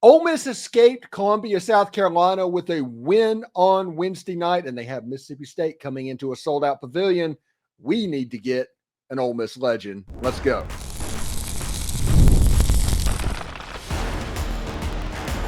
Ole Miss escaped Columbia, South Carolina with a win on Wednesday night, and they have Mississippi State coming into a sold-out pavilion. We need to get an Ole Miss legend. Let's go.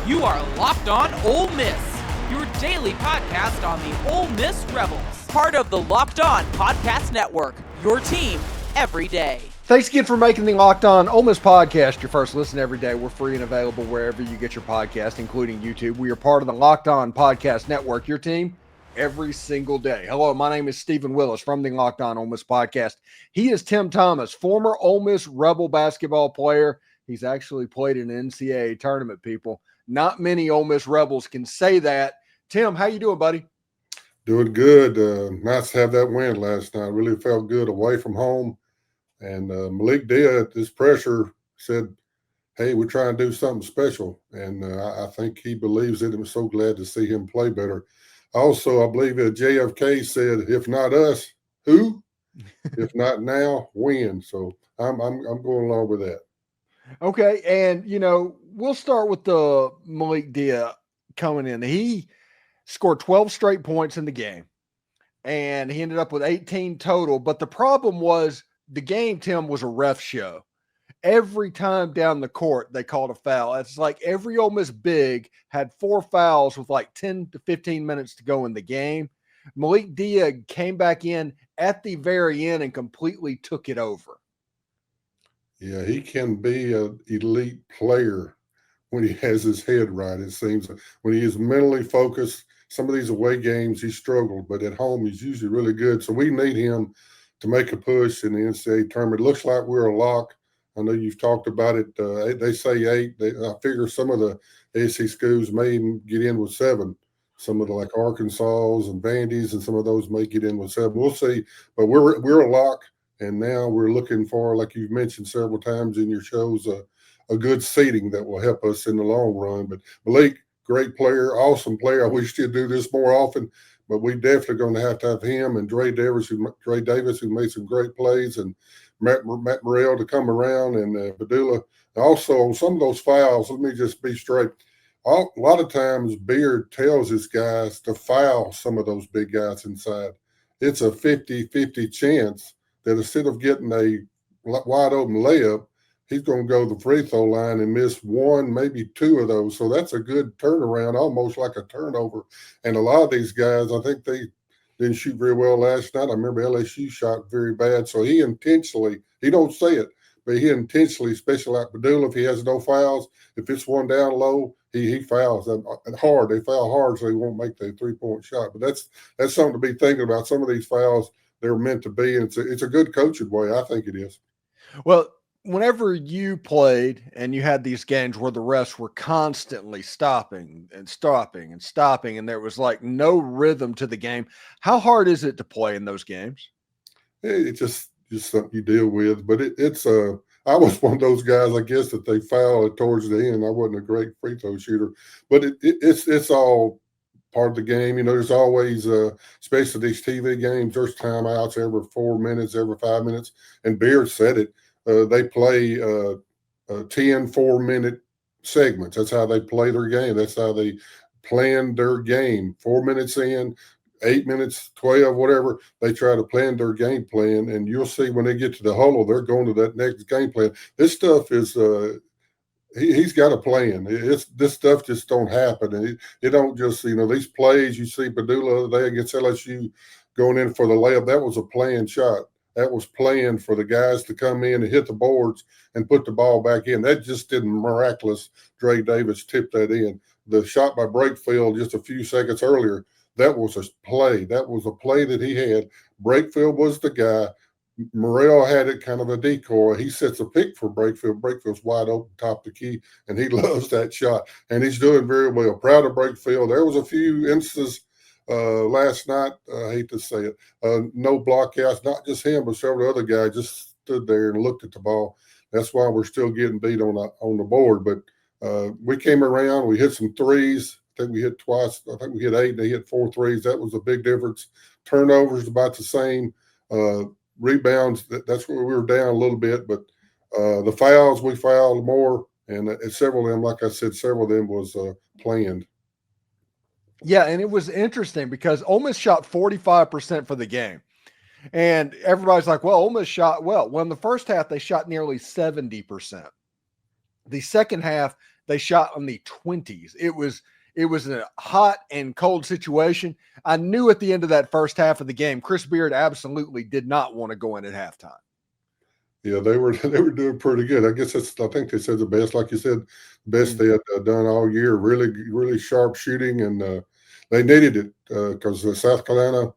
You are Locked On Ole Miss, your daily podcast on the Ole Miss Rebels. Part of the Locked On Podcast Network, your team every day. Thanks again for making the Locked On Ole Miss podcast your first listen every day. We're free and available wherever you get your podcast, including YouTube. We are part of the Locked On Podcast Network, your team every single day. Hello, my name is Steven Willis from the Locked On Ole Miss podcast. He is Tim Thomas, former Ole Miss Rebel basketball player. He's actually played in an NCAA tournament, people. Not many Ole Miss Rebels can say that. Tim, how you doing, buddy? Doing good. Nice to have that win last night. Really felt good away from home. And Malik Dia, at this pressure, said, hey, we're trying to do something special. And I think he believes it. I'm so glad to see him play better. Also, I believe JFK said, if not us, who? If not now, when? So I'm going along with that. Okay, and, we'll start with the Malik Dia coming in. He scored 12 straight points in the game, and he ended up with 18 total. But the problem was the game, Tim, was a ref show. Every time down the court, they called a foul. It's like every Ole Miss big had 4 fouls with like 10 to 15 minutes to go in the game. Malik Dia came back in at the very end and completely took it over. Yeah, he can be an elite player when he has his head right, it seems. When he is mentally focused, some of these away games he struggled, but at home he's usually really good. So we need him to make a push in the NCAA tournament. It looks like we're a lock. I know you've talked about it. They say 8. I figure some of the SEC schools may even get in with 7. Some of the like Arkansas and Vandy's and some of those may get in with 7. We'll see. But we're a lock, and now we're looking for, like you've mentioned several times in your shows, a good seeding that will help us in the long run. But Malik, great player, awesome player. I wish he'd do this more often. But we definitely going to have him and Dre Davis, who made some great plays, and Matt Murrell to come around, and Padula. Also, on some of those fouls, let me just be straight. A lot of times, Beard tells his guys to foul some of those big guys inside. It's a 50-50 chance that instead of getting a wide open layup, he's going to go to the free throw line and miss 1, maybe 2 of those. So that's a good turnaround, almost like a turnover. And a lot of these guys, I think they didn't shoot very well last night. I remember LSU shot very bad. So he intentionally, he don't say it, but he intentionally, especially like Padula, if he has no fouls, if it's one down low, he fouls hard. They foul hard so he won't make the 3-point shot. But that's something to be thinking about. Some of these fouls, they're meant to be, and it's a good coaching way. I think it is. Well, whenever you played and you had these games where the refs were constantly stopping, and there was like no rhythm to the game, how hard is it to play in those games? It's just something you deal with. But it's I was one of those guys, I guess, that they fouled towards the end. I wasn't a great free throw shooter, but it's all part of the game. There's always, especially these TV games, there's timeouts every 4 minutes, every 5 minutes. And Beard said it. They play 10 4-minute segments. That's how they play their game. That's how they plan their game. 4 minutes in, 8 minutes, 12, whatever. They try to plan their game plan, and you'll see when they get to the huddle, they're going to that next game plan. This stuff is he's got a plan. This stuff just don't happen. And it don't just, these plays you see Padula the other day against LSU going in for the layup, that was a planned shot. That was planned for the guys to come in and hit the boards and put the ball back in. That just didn't miraculous. Dre Davis tipped that in. The shot by Brakefield just a few seconds earlier, that was a play. That was a play that he had. Brakefield was the guy. Murrell had it kind of a decoy. He sets a pick for Brakefield. Brakefield's wide open, top the key, and he loves that shot. And he's doing very well. Proud of Brakefield. There was a few instances last night, I hate to say it, no blockouts, not just him, but several other guys just stood there and looked at the ball. That's why we're still getting beat on the board. But we came around, we hit some threes. I think we hit twice. I think we hit 8 and they hit 4 threes. That was a big difference. Turnovers about the same. Rebounds, that's where we were down a little bit. But the fouls, we fouled more And several of them, like I said, several of them was planned. Yeah, and it was interesting because Ole Miss shot 45% for the game. And everybody's like, well, Ole Miss shot well. Well, in the first half, they shot nearly 70%. The second half, they shot in the 20s. It was a hot and cold situation. I knew at the end of that first half of the game, Chris Beard absolutely did not want to go in at halftime. Yeah, they were doing pretty good. I guess I think they said the best, like you said, best they had done all year. Really, really sharp shooting, and they needed it because South Carolina,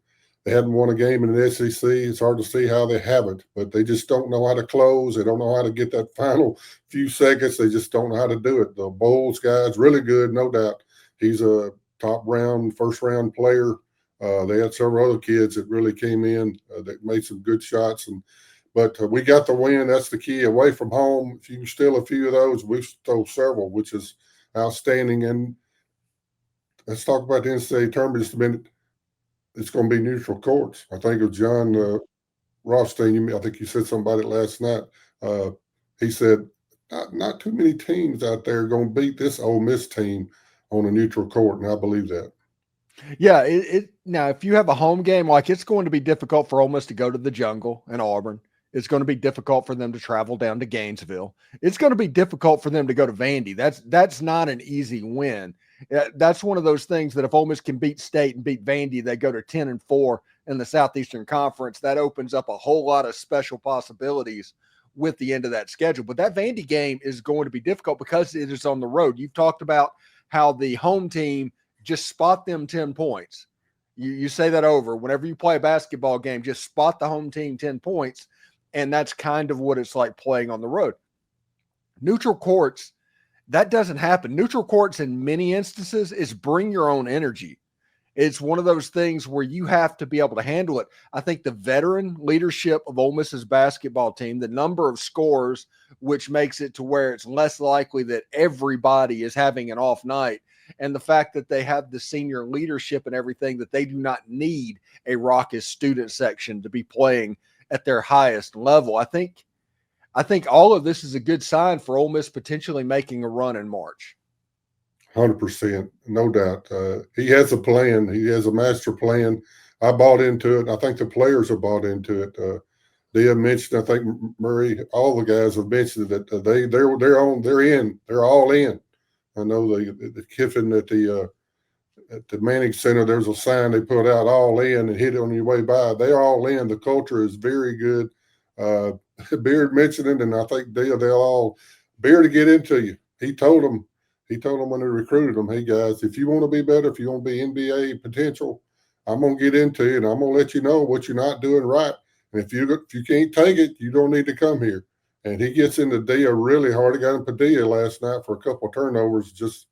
they hadn't won a game in the SEC. It's hard to see how they haven't, but they just don't know how to close. They don't know how to get that final few seconds. They just don't know how to do it. The Bowles guy's really good, no doubt. He's a first round player. They had several other kids that really came in that made some good shots, but we got the win. That's the key. Away from home, if you can steal a few of those, we've stole several, which is outstanding. And let's talk about the NCAA tournament just a minute. It's going to be neutral courts. I think of John Rothstein. I think you said something about it last night. He said not too many teams out there are going to beat this Ole Miss team on a neutral court, and I believe that. Yeah, now if you have a home game, like it's going to be difficult for Ole Miss to go to the Jungle in Auburn. It's going to be difficult for them to travel down to Gainesville. It's going to be difficult for them to go to Vandy. That's not an easy win. That's one of those things that if Ole Miss can beat State and beat Vandy, they go to 10-4 in the Southeastern Conference. That opens up a whole lot of special possibilities with the end of that schedule. But that Vandy game is going to be difficult because it is on the road. You've talked about how the home team just spot them 10 points. You say that over. Whenever you play a basketball game, just spot the home team 10 points. And that's kind of what it's like playing on the road. Neutral courts, that doesn't happen. Neutral courts in many instances is bring your own energy. It's one of those things where you have to be able to handle it. I think the veteran leadership of Ole Miss's basketball team, the number of scores, which makes it to where it's less likely that everybody is having an off night, and the fact that they have the senior leadership and everything, that they do not need a raucous student section to be playing at their highest level. I think all of this is a good sign for Ole Miss potentially making a run in March. 100%, no doubt. He has a plan. He has a master plan. I bought into it. I think the players have bought into it. Dia mentioned, I think Murray, all the guys have mentioned that they're in. They're all in. I know the Kiffin at the Manning Center, there's a sign they put out, all in, and hit it on your way by. They're all in. The culture is very good. Beard mentioned it, and I think they'll all Beard to get into you. He told them when they recruited them, hey guys, if you want to be better, if you want to be NBA potential, I'm gonna get into you and I'm gonna let you know what you're not doing right. And if you can't take it, you don't need to come here. And he gets into Dia really hard. He got in Padilla last night for a couple of turnovers. Just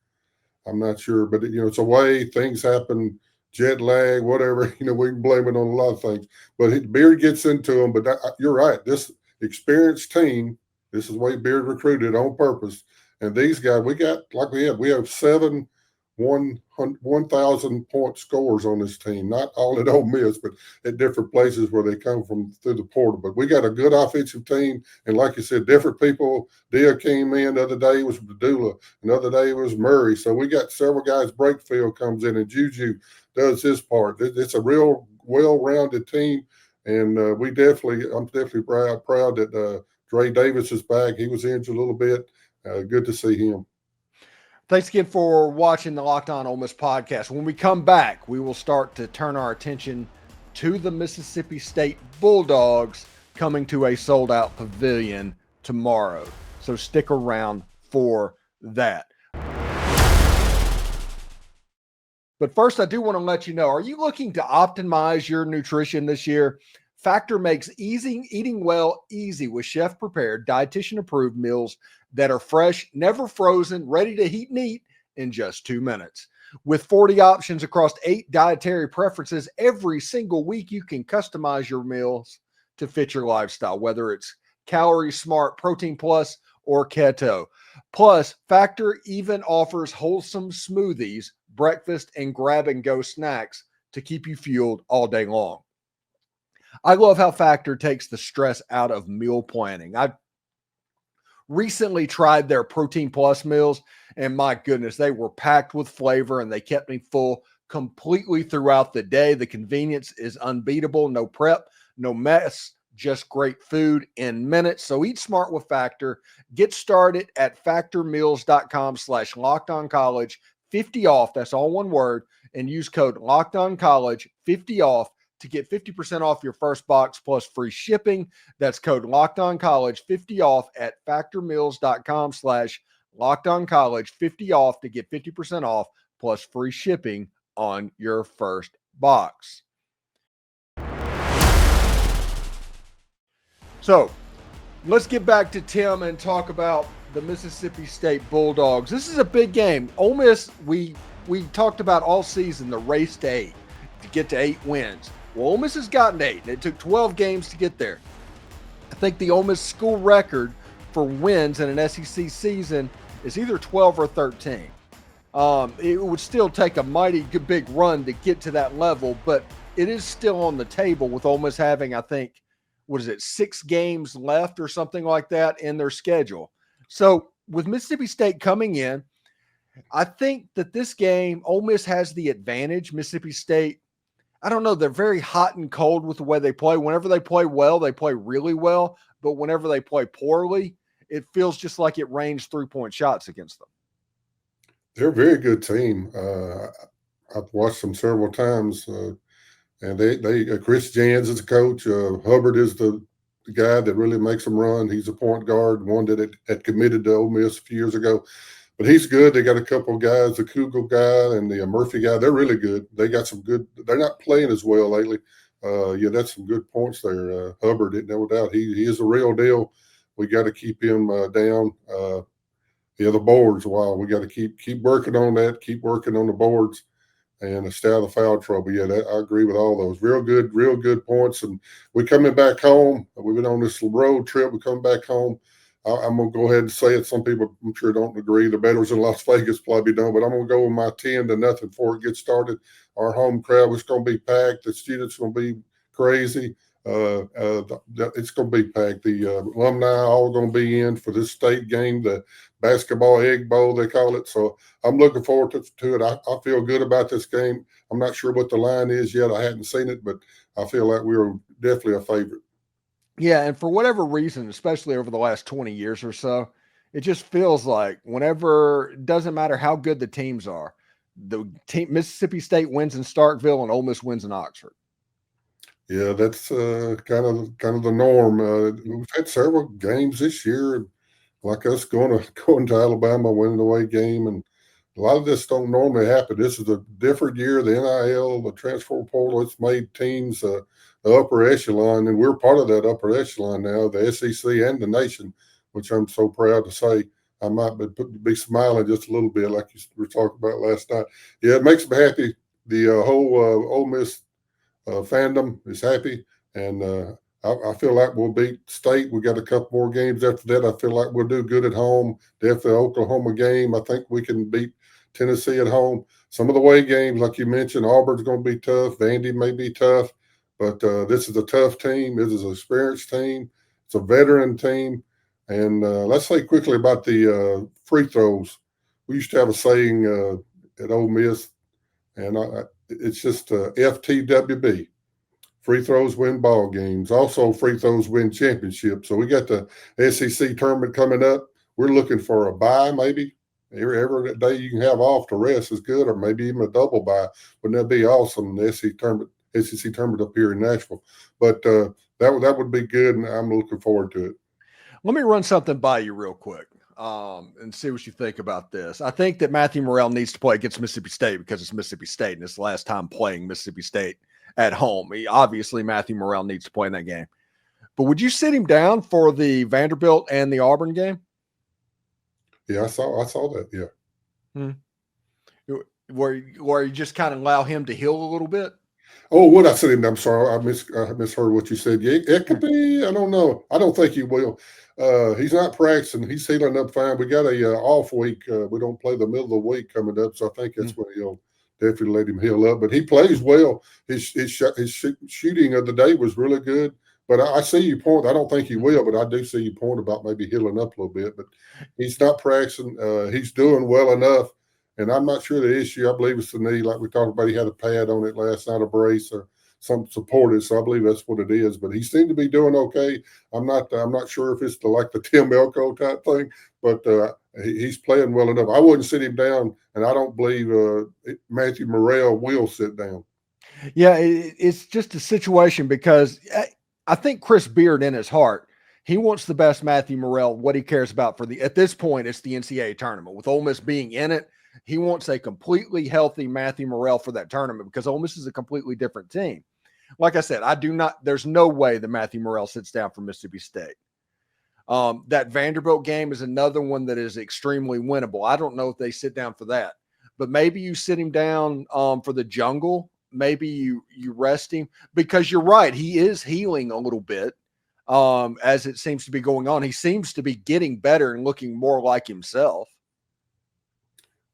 I'm not sure, but it's a way things happen, jet lag, whatever. We can blame it on a lot of things. But Beard gets into them. But you're right. This experienced team, this is the way Beard recruited on purpose. And these guys, we have 7 1,000-point scores on this team. Not all at Ole Miss, but at different places where they come from through the portal. But we got a good offensive team, and like you said, different people. Dia came in the other day, was Padula. Another day it was Murray. So we got several guys. Brakefield comes in, and Juju does his part. It's a real well-rounded team, and I'm definitely proud that Dre Davis is back. He was injured a little bit. Good to see him. Thanks again for watching the Locked On Ole Miss podcast. When we come back, we will start to turn our attention to the Mississippi State Bulldogs coming to a sold-out pavilion tomorrow. So stick around for that. But first, I do want to let you know, are you looking to optimize your nutrition this year? Factor makes eating well easy with chef-prepared, dietitian-approved meals that are fresh, never frozen, ready to heat and eat in just 2 minutes. With 40 options across 8 dietary preferences, every single week you can customize your meals to fit your lifestyle, whether it's Calorie Smart, Protein Plus, or Keto. Plus, Factor even offers wholesome smoothies, breakfast, and grab-and-go snacks to keep you fueled all day long. I love how Factor takes the stress out of meal planning. I recently tried their Protein Plus meals, and my goodness, they were packed with flavor and they kept me full completely throughout the day. The convenience is unbeatable. No prep, no mess, just great food in minutes. So eat smart with Factor. Get started at factormeals.com/lockedoncollege. 50 off. That's all one word. And use code LOCKEDONCollege 50 off to get 50% off your first box plus free shipping. That's code LOCKEDONCollege 50 off at factormeals.com/lockedoncollege 50 off to get 50% off plus free shipping on your first box. So let's get back to Tim and talk about the Mississippi State Bulldogs. This is a big game. Ole Miss, we talked about all season the race to 8 to get to 8 wins. Well, Ole Miss has gotten 8, and it took 12 games to get there. I think the Ole Miss school record for wins in an SEC season is either 12 or 13. It would still take a mighty good big run to get to that level, but it is still on the table with Ole Miss having, I think, 6 games left or something like that in their schedule. So with Mississippi State coming in, I think that this game, Ole Miss has the advantage. Mississippi State, I don't know, they're very hot and cold with the way they play. Whenever they play well, they play really well. But whenever they play poorly, it feels just like it rains 3-point shots against them. They're a very good team. I've watched them several times, and they Chris Jans is the coach. Hubbard is the guy that really makes them run. He's a point guard, one that had committed to Ole Miss a few years ago. But he's good. They got a couple of guys, the Kugel guy and the Murphy guy. They're really good. They got some good – they're not playing as well lately. That's some good points there. Hubbard, no doubt. He is a real deal. We got to keep him down. The boards, wow, we got to keep working on that, keep working on the boards and stay out of foul trouble. Yeah, I agree with all those. Real good points. And we're coming back home. We've been on this road trip. We're coming back home. I'm going to go ahead and say it. Some people, I'm sure, don't agree. The bettors in Las Vegas probably don't, but I'm going to go with my 10-0 before it gets started. Our home crowd is going to be packed. The students are going to be crazy. It's going to be packed. The alumni all going to be in for this state game, the basketball egg bowl, they call it. So I'm looking forward to it. I feel good about this game. I'm not sure what the line is yet. I hadn't seen it, but I feel like we're definitely a favorite. Yeah, and for whatever reason, especially over the last 20 years or so, it just feels like whenever, it doesn't matter how good the teams are, the team Mississippi State wins in Starkville and Ole Miss wins in Oxford. Yeah, that's kind of the norm. We've had several games this year, like us going to Alabama, winning the away game, and a lot of this don't normally happen. This is a different year. The NIL, the transfer portal, it's made teams the upper echelon, and we're part of that upper echelon now, the SEC and the nation, which I'm so proud to say. I might be smiling just a little bit like you were talking about last night. Yeah, it makes me happy. The whole Ole Miss fandom is happy, and I feel like we'll beat State. We got a couple more games after that. I feel like we'll do good at home. Definitely Oklahoma game. I think we can beat Tennessee at home. Some of the away games, like you mentioned, Auburn's going to be tough. Vandy may be tough, but this is a tough team. This is an experienced team. It's a veteran team. And let's say quickly about the free throws. We used to have a saying at Ole Miss, and it's just FTWB. Free throws win ball games. Also, free throws win championships. So we got the SEC tournament coming up. We're looking for a bye, maybe. Every day you can have off to rest is good, or maybe even a double bye. Wouldn't that be awesome? The SEC tournament up here in Nashville. But that would be good, and I'm looking forward to it. Let me run something by you real quick and see what you think about this. I think that Matthew Murrell needs to play against Mississippi State because it's Mississippi State, and it's the last time playing Mississippi State at home. Obviously, Matthew Murrell needs to play in that game. But would you sit him down for the Vanderbilt and the Auburn game? Yeah, I saw that, yeah. Where you just kind of allow him to heal a little bit? Oh, what I said him? I'm sorry, I misheard what you said. Yeah, it could be. I don't know. I don't think he will. He's not practicing. He's healing up fine. We got a off week. We don't play the middle of the week coming up, so I think that's when he'll definitely let him heal up. But he plays well. His shooting of the day was really good. But I see your point. I don't think he will, but I do see your point about maybe healing up a little bit. But he's not practicing. He's doing well enough. And I'm not sure the issue. I believe it's the knee, like we talked about. He had a pad on it last night, a brace or some supported. So I believe that's what it is. But he seemed to be doing okay. I'm not sure if it's like the Tim Elko type thing, but he's playing well enough. I wouldn't sit him down, and I don't believe Matthew Murrell will sit down. Yeah, it's just a situation because I think Chris Beard in his heart, he wants the best Matthew Murrell. What he cares about at this point, it's the NCAA tournament. With Ole Miss being in it, he wants a completely healthy Matthew Murrell for that tournament because Ole Miss is a completely different team. Like I said, there's no way that Matthew Murrell sits down for Mississippi State. That Vanderbilt game is another one that is extremely winnable. I don't know if they sit down for that, but maybe you sit him down for the Jungle. Maybe you rest him because you're right. He is healing a little bit as it seems to be going on. He seems to be getting better and looking more like himself.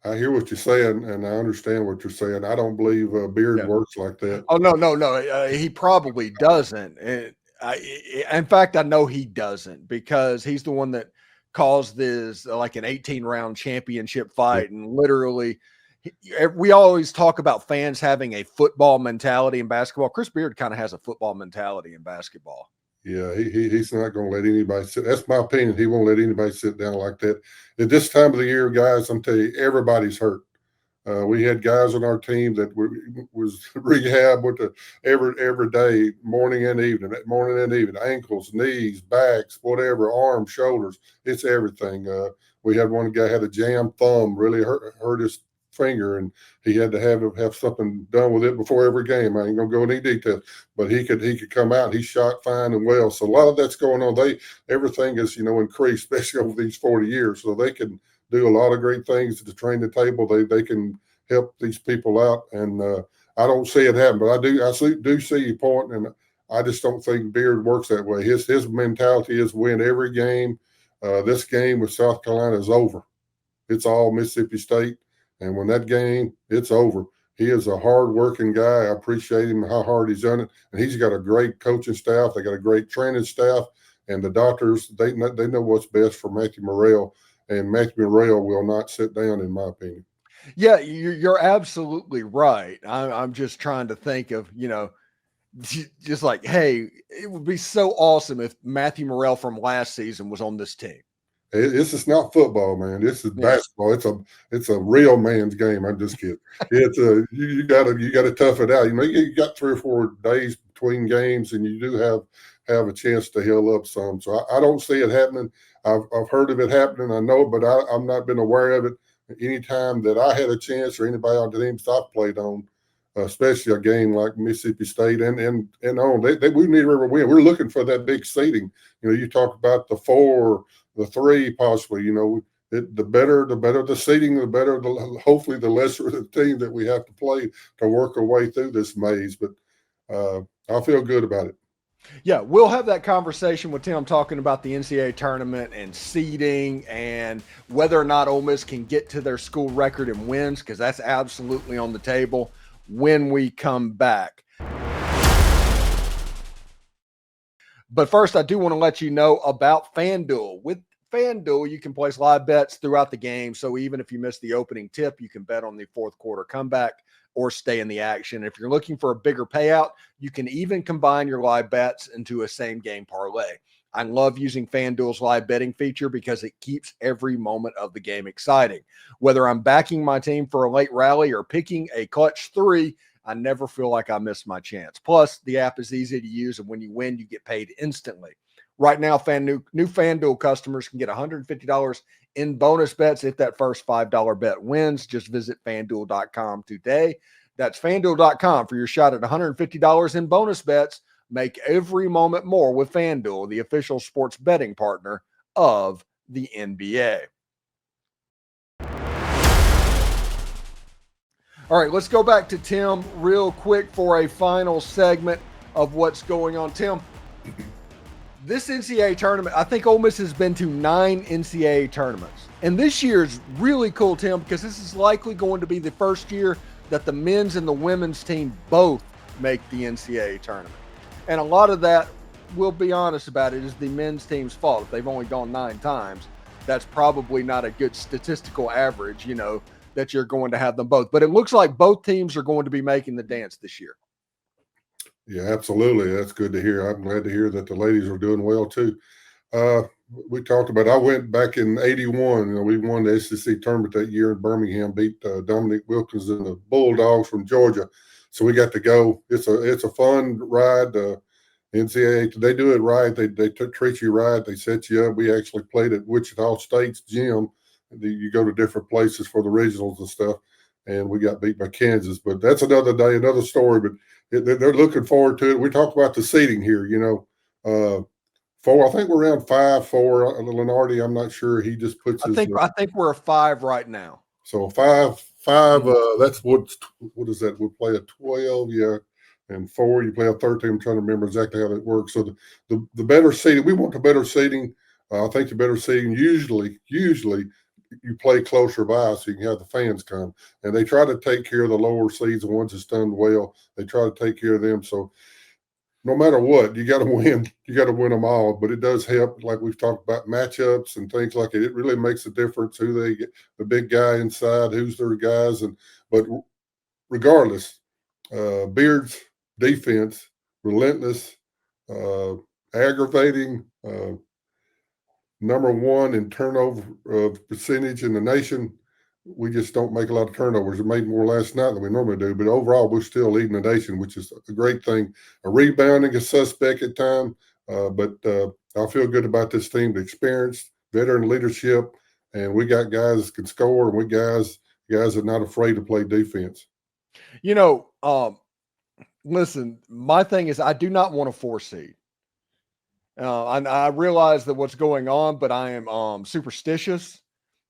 I hear what you're saying, and I understand what you're saying. I don't believe Beard works like that. Oh, no. He probably doesn't. In fact, I know he doesn't because he's the one that caused this like an 18-round championship fight. And literally, we always talk about fans having a football mentality in basketball. Chris Beard kind of has a football mentality in basketball. Yeah, he's not going to let anybody sit. That's my opinion. He won't let anybody sit down like that. At this time of the year, guys, I'm telling you, everybody's hurt. We had guys on our team that was rehab with every day, morning and evening, ankles, knees, backs, whatever, arms, shoulders. It's everything. We had one guy had a jammed thumb, really hurt his finger, and he had to have something done with it before every game. I ain't gonna go into any details, but he could come out. He shot fine and well. So a lot of that's going on. Everything is increased, especially over these 40 years. So they can do a lot of great things to train the table. They can help these people out, and I don't see it happen, but I do see your point, and I just don't think Beard works that way. His mentality is win every game. This game with South Carolina is over. It's all Mississippi State. And when that game, it's over. He is a hard-working guy. I appreciate him, how hard he's done it. And he's got a great coaching staff. They got a great training staff. And the doctors, they know what's best for Matthew Murrell. And Matthew Murrell will not sit down, in my opinion. Yeah, you're absolutely right. I'm just trying to think of, just like, hey, it would be so awesome if Matthew Murrell from last season was on this team. This is not football, man. This is basketball. It's a real man's game. I'm just kidding. It's you gotta tough it out. You got 3 or 4 days between games, and you do have a chance to heal up some. So I don't see it happening. I've heard of it happening. I know it, but I've not been aware of it. Anytime that I had a chance or anybody on the teams I've played on, especially a game like Mississippi State and on, we need to ever win. We're looking for that big seeding. You talk about the 4, the 3, possibly. The better the seeding, the better. Hopefully, the lesser the team that we have to play to work our way through this maze. But I feel good about it. Yeah, we'll have that conversation with Tim talking about the NCAA tournament and seeding and whether or not Ole Miss can get to their school record in wins, because that's absolutely on the table when we come back. But first, I do want to let you know about FanDuel. With FanDuel, you can place live bets throughout the game. So even if you miss the opening tip, you can bet on the fourth quarter comeback or stay in the action. If you're looking for a bigger payout, you can even combine your live bets into a same game parlay. I love using FanDuel's live betting feature because it keeps every moment of the game exciting. Whether I'm backing my team for a late rally or picking a clutch 3, I never feel like I missed my chance. Plus, the app is easy to use, and when you win, you get paid instantly. Right now, new FanDuel customers can get $150 in bonus bets if that first $5 bet wins. Just visit FanDuel.com today. That's FanDuel.com for your shot at $150 in bonus bets. Make every moment more with FanDuel, the official sports betting partner of the NBA. All right, let's go back to Tim real quick for a final segment of what's going on. Tim, this NCAA tournament, I think Ole Miss has been to 9 NCAA tournaments. And this year is really cool, Tim, because this is likely going to be the first year that the men's and the women's team both make the NCAA tournament. And a lot of that we'll be honest about it, is the men's team's fault. If they've only gone 9 times, that's probably not a good statistical average, that you're going to have them both. But it looks like both teams are going to be making the dance this year. Yeah, absolutely. That's good to hear. I'm glad to hear that the ladies are doing well too. We talked about, I went back in 81. We won the SEC tournament that year in Birmingham, beat Dominic Wilkins and the Bulldogs from Georgia. So we got to go. It's a fun ride. NCAA, they do it right. They treat you right. They set you up. We actually played at Wichita State's gym. You go to different places for the regionals and stuff, and we got beat by Kansas. But that's another day, another story. But they're looking forward to it. We talk about the seating here. 4. I think we're around 5-4. Lenardi, I'm not sure. He just puts. I think we're a 5 right now. So 5. That's what is that? We'll play a 12. Yeah. And 4, you play a 13. I'm trying to remember exactly how that works. So the better seating, we want the better seating. I think the better seating usually you play closer by so you can have the fans come. And they try to take care of the lower seeds, the ones that's done well. They try to take care of them. So no matter what, you got to win. You got to win them all. But it does help, like we've talked about, matchups and things like it. It really makes a difference who they get, the big guy inside, who's their guys. But regardless, Beard's defense, relentless, aggravating, number 1 in turnover percentage in the nation. We just don't make a lot of turnovers. We made more last night than we normally do, but overall we're still leading the nation, which is a great thing. A rebounding is suspect at times, but I feel good about this team. The experience, veteran leadership, and we got guys that can score, and we guys that are not afraid to play defense. Listen, my thing is I do not want a 4 seed. I realize that what's going on, but I am superstitious,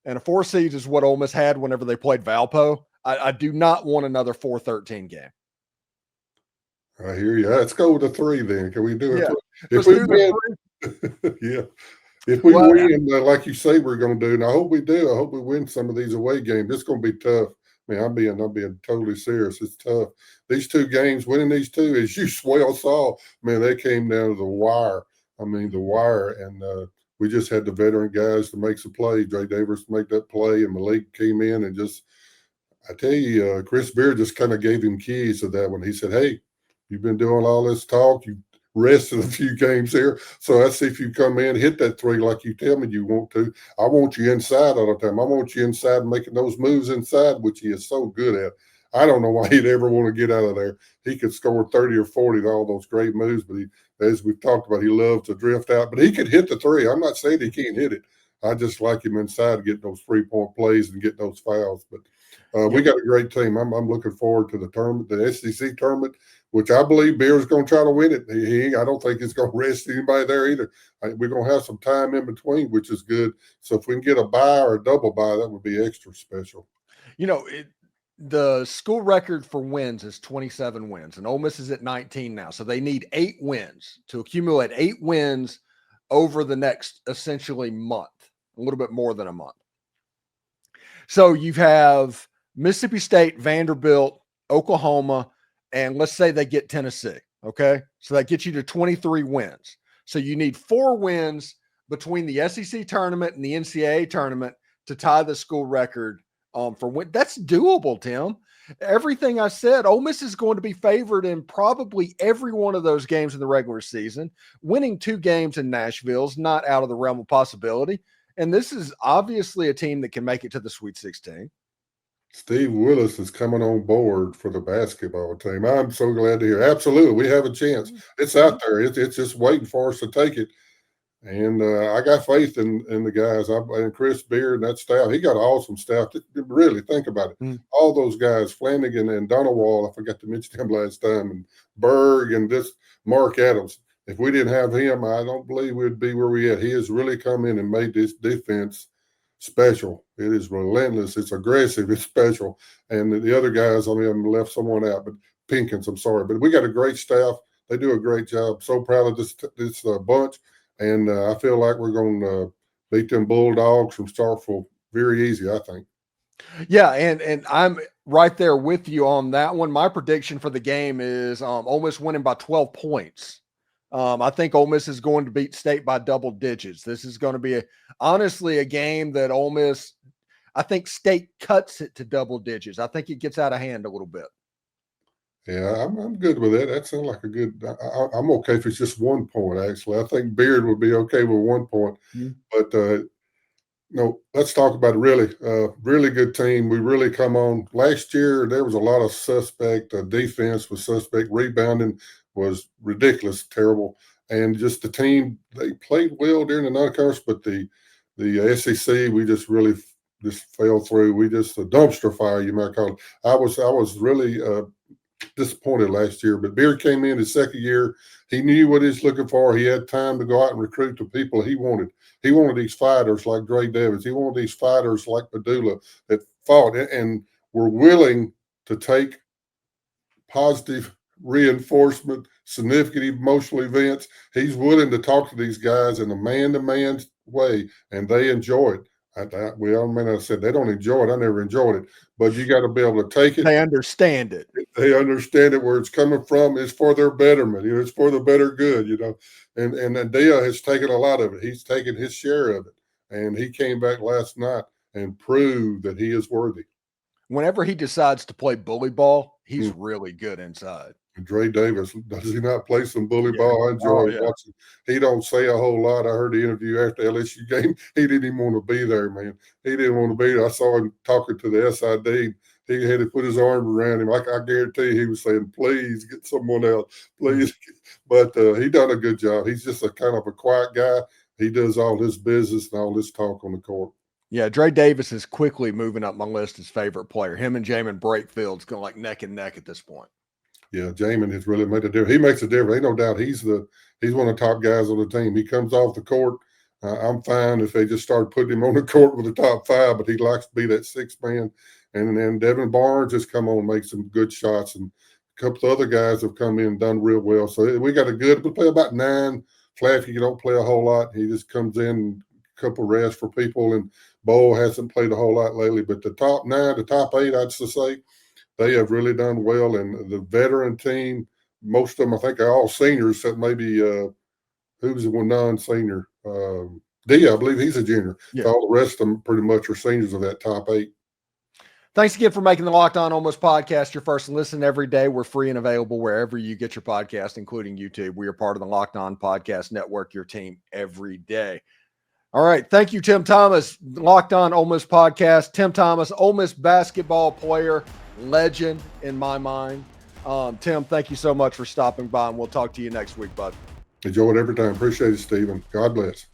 and a 4 seed is what Ole Miss had whenever they played Valpo. I do not want another 4-13 game. I hear you. Let's go with a 3 then. Can we do it? Yeah, if we win, yeah. If we win, like you say we're going to do, and I hope we do. I hope we win some of these away games. It's going to be tough. Man, I'm being totally serious. It's tough. These 2 games, winning these 2, as you well saw, man, they came down to the wire. And we just had the veteran guys to make some plays. Dre Davis to make that play, and Malik came in and just, I tell you, Chris Beard just kind of gave him keys to that one. He said, hey, you've been doing all this talk. You rested a few games here. So let's see if you come in, hit that 3 like you tell me you want to. I want you inside all the time. I want you inside making those moves inside, which he is so good at. I don't know why he'd ever want to get out of there. He could score 30 or 40 to all those great moves, but as we've talked about, he loves to drift out. But he could hit the 3. I'm not saying he can't hit it. I just like him inside getting those 3-point plays and getting those fouls. But we got a great team. I'm looking forward to the tournament, the SEC tournament, which I believe Bear's going to try to win it. I don't think he's going to rest anybody there either. We're going to have some time in between, which is good. So if we can get a bye or a double bye, that would be extra special. The school record for wins is 27 wins, and Ole Miss is at 19 now. So they need 8 wins to accumulate 8 wins over the next essentially month, a little bit more than a month. So you have Mississippi State, Vanderbilt, Oklahoma, and let's say they get Tennessee. Okay. So that gets you to 23 wins. So you need 4 wins between the SEC tournament and the NCAA tournament to tie the school record for win. That's doable, Tim. Everything I said, Ole Miss is going to be favored in probably every one of those games in the regular season. Winning 2 games in Nashville is not out of the realm of possibility. And this is obviously a team that can make it to the Sweet 16. Steve Willis is coming on board for the basketball team. I'm so glad to hear. Absolutely. We have a chance. It's out there. It's just waiting for us to take it. And I got faith in the guys. And Chris Beard and that staff. He got an awesome staff. Really, think about it. All those guys, Flanagan and Donowall, I forgot to mention him last time, and Berg and this Mark Adams. If we didn't have him, I don't believe we'd be where we at. He has really come in and made this defense special. It is relentless. It's aggressive. It's special. And the other guys, I left someone out, but Pinkins, I'm sorry. But we got a great staff. They do a great job. So proud of this bunch. And I feel like we're going to beat them Bulldogs from Starkville very easy, I think. Yeah, and I'm right there with you on that one. My prediction for the game is Ole Miss winning by 12 points. I think Ole Miss is going to beat State by double digits. This is going to be honestly a game that Ole Miss, I think State cuts it to double digits. I think it gets out of hand a little bit. Yeah, I'm good with that. That sounds like a good. I'm okay if it's just 1 point. Actually, I think Beard would be okay with 1 point. But no, let's talk about really good team. We really come on. Last year, there was a lot of suspect. Defense was suspect. Rebounding was ridiculous, terrible. And just the team, they played well during the non-conference, but the SEC, we just really just fell through. We just a dumpster fire, you might call it. I was really disappointed last year, but Beard came in his second year. He knew what he was looking for. He had time to go out and recruit the people he wanted. He wanted these fighters like Dre Davis. He wanted these fighters like Padula that fought and were willing to take positive reinforcement, significant emotional events. He's willing to talk to these guys in a man-to-man way, and they enjoy it. I said they don't enjoy it. I never enjoyed it, but you got to be able to take it. They understand it. They understand it where it's coming from. It's for their betterment. It's for the better good. And Dia has taken a lot of it. He's taken his share of it, and he came back last night and proved that he is worthy. Whenever he decides to play bully ball, he's really good inside. Dre Davis, does he not play some bully ball? I enjoy watching. He don't say a whole lot. I heard the interview after the LSU game. He didn't even want to be there, man. He didn't want to be there. I saw him talking to the SID. He had to put his arm around him. I guarantee he was saying, please get someone else, please. But he done a good job. He's just a kind of a quiet guy. He does all his business and all this talk on the court. Yeah, Dre Davis is quickly moving up my list as favorite player. Him and Jaemyn Brakefield's going like neck and neck at this point. Yeah, Jaemyn has really made a difference. He makes a difference. Ain't no doubt he's one of the top guys on the team. He comes off the court. I'm fine if they just start putting him on the court with the top five, but he likes to be that sixth man. And then Devin Barnes has come on and made some good shots, and a couple of other guys have come in and done real well. So we play about 9. Flaffy, you don't play a whole lot. He just comes in, a couple rests for people, and Bo hasn't played a whole lot lately. But the top 9, the top 8, I'd say, they have really done well. And the veteran team, most of them, I think, are all seniors, except maybe who's the one non-senior? Dia, I believe he's a junior. Yeah. All the rest of them pretty much are seniors of that top 8. Thanks again for making the Locked On Ole Miss podcast your first listen every day. We're free and available wherever you get your podcast, including YouTube. We are part of the Locked On Podcast Network, your team every day. All right. Thank you, Tim Thomas. Locked On Ole Miss podcast. Tim Thomas, Ole Miss basketball player, legend in my mind. Tim, thank you so much for stopping by, and we'll talk to you next week, bud. Enjoy it every time. Appreciate it, Steven. God bless.